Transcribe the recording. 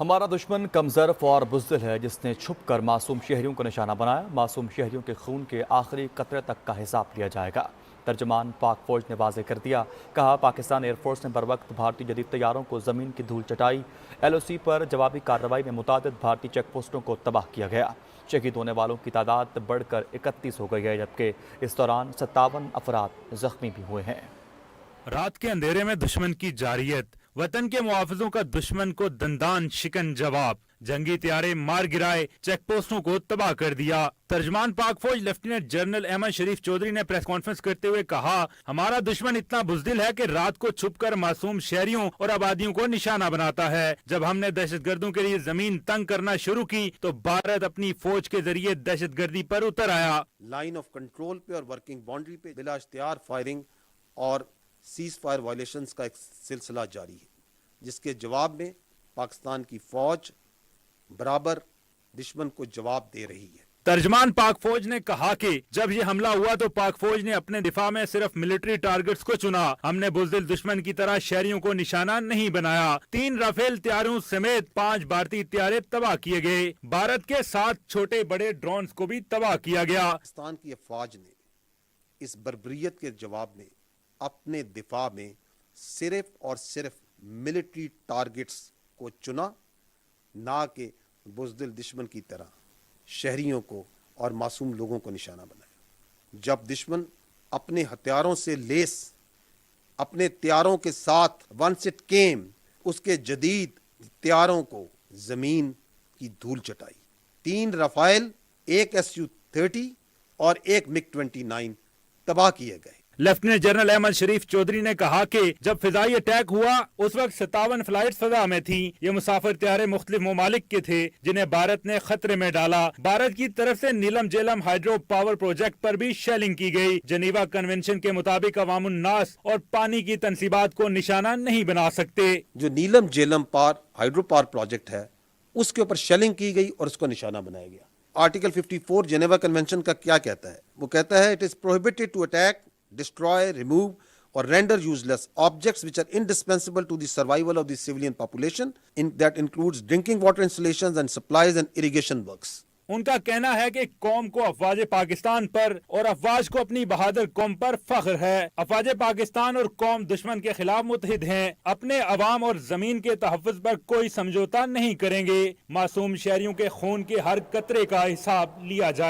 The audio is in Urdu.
ہمارا دشمن کم ظرف اور بزدل ہے جس نے چھپ کر معصوم شہریوں کو نشانہ بنایا۔ معصوم شہریوں کے خون کے آخری قطرے تک کا حساب لیا جائے گا۔ ترجمان پاک فوج نے واضح کر دیا، کہا پاکستان ایئر فورس نے بروقت بھارتی جدید طیاروں کو زمین کی دھول چٹائی۔ LOC پر جوابی کارروائی میں متعدد بھارتی چیک پوسٹوں کو تباہ کیا گیا۔ شہید ہونے والوں کی تعداد بڑھ کر 31 ہو گئی ہے، جبکہ اس دوران 57 افراد زخمی بھی ہوئے ہیں۔ رات کے اندھیرے میں دشمن کی جارحیت، وطن کے محافظوں کا دشمن کو دندان شکن جواب، جنگی طیارے مار گرائے، چیک پوسٹوں کو تباہ کر دیا۔ ترجمان پاک فوج لیفٹیننٹ جنرل احمد شریف چودھری نے پریس کانفرنس کرتے ہوئے کہا، ہمارا دشمن اتنا بزدل ہے کہ رات کو چھپ کر معصوم شہریوں اور آبادیوں کو نشانہ بناتا ہے۔ جب ہم نے دہشت گردوں کے لیے زمین تنگ کرنا شروع کی تو بھارت اپنی فوج کے ذریعے دہشت گردی پر اتر آیا۔ لائن آف کنٹرول پہ اور ورکنگ باؤنڈری پہ بلا اشتہار فائرنگ اور سیز فائر وائلیشنز کا ایک سلسلہ جاری ہے، جس کے جواب میں پاکستان کی فوج برابر دشمن کو جواب دے رہی ہے۔ ترجمان پاک فوج نے کہا کہ جب یہ حملہ ہوا تو پاک فوج نے اپنے دفاع میں صرف ملٹری ٹارگٹس کو چنا، ہم نے بزدل دشمن کی طرح شہریوں کو نشانہ نہیں بنایا۔ 3 رافیل طیاروں سمیت 5 بھارتی طیارے تباہ کیے گئے۔ بھارت کے 7 چھوٹے بڑے ڈرونز کو بھی تباہ کیا گیا۔ پاکستان کی افواج نے اس بربریت کے جواب میں اپنے دفاع میں صرف اور صرف ملٹری ٹارگٹس کو چنا، نہ کہ بزدل دشمن کی طرح شہریوں کو اور معصوم لوگوں کو نشانہ بنایا۔ جب دشمن اپنے ہتھیاروں سے لیس اپنے طیاروں کے ساتھ ونس اٹ کیم اس کے جدید طیاروں کو زمین کی دھول چٹائی۔ 3 رافائل، 1 Su-30 اور 1 MiG-29 تباہ کیے گئے۔ لیفٹیننٹ جنرل احمد شریف چودھری نے کہا کہ جب فضائی اٹیک ہوا اس وقت 57 فلائٹس فضا میں تھیں۔ یہ مسافر طیارے مختلف ممالک کے تھے جنہیں بھارت نے خطرے میں ڈالا۔ بھارت کی طرف سے نیلم جیلم ہائیڈرو پاور پروجیکٹ پر بھی شیلنگ کی گئی۔ جنیوا کنونشن کے مطابق عوام الناس اور پانی کی تنصیبات کو نشانہ نہیں بنا سکتے۔ جو نیلم جیلم ہائیڈرو پاور پروجیکٹ ہے اس کے اوپر شیلنگ کی گئی اور اس کو نشانہ بنایا گیا۔ آرٹیکل 54 جنیوا کنونشن کا کیا کہتا ہے؟ وہ کہتا ہے it is prohibited to attack, destroy, remove or render useless objects which are indispensable to the survival of the civilian population. That includes drinking water installations and supplies and irrigation works. ان کا کہنا ہے کہ قوم کو افواج پاکستان پر اور افواج کو اپنی بہادر قوم پر فخر ہے۔ افواج پاکستان اور قوم دشمن کے خلاف متحد ہیں، اپنے عوام اور زمین کے تحفظ پر کوئی سمجھوتا نہیں کریں گے۔ معصوم شہریوں کے خون کے ہر قطرے کا حساب لیا جائے۔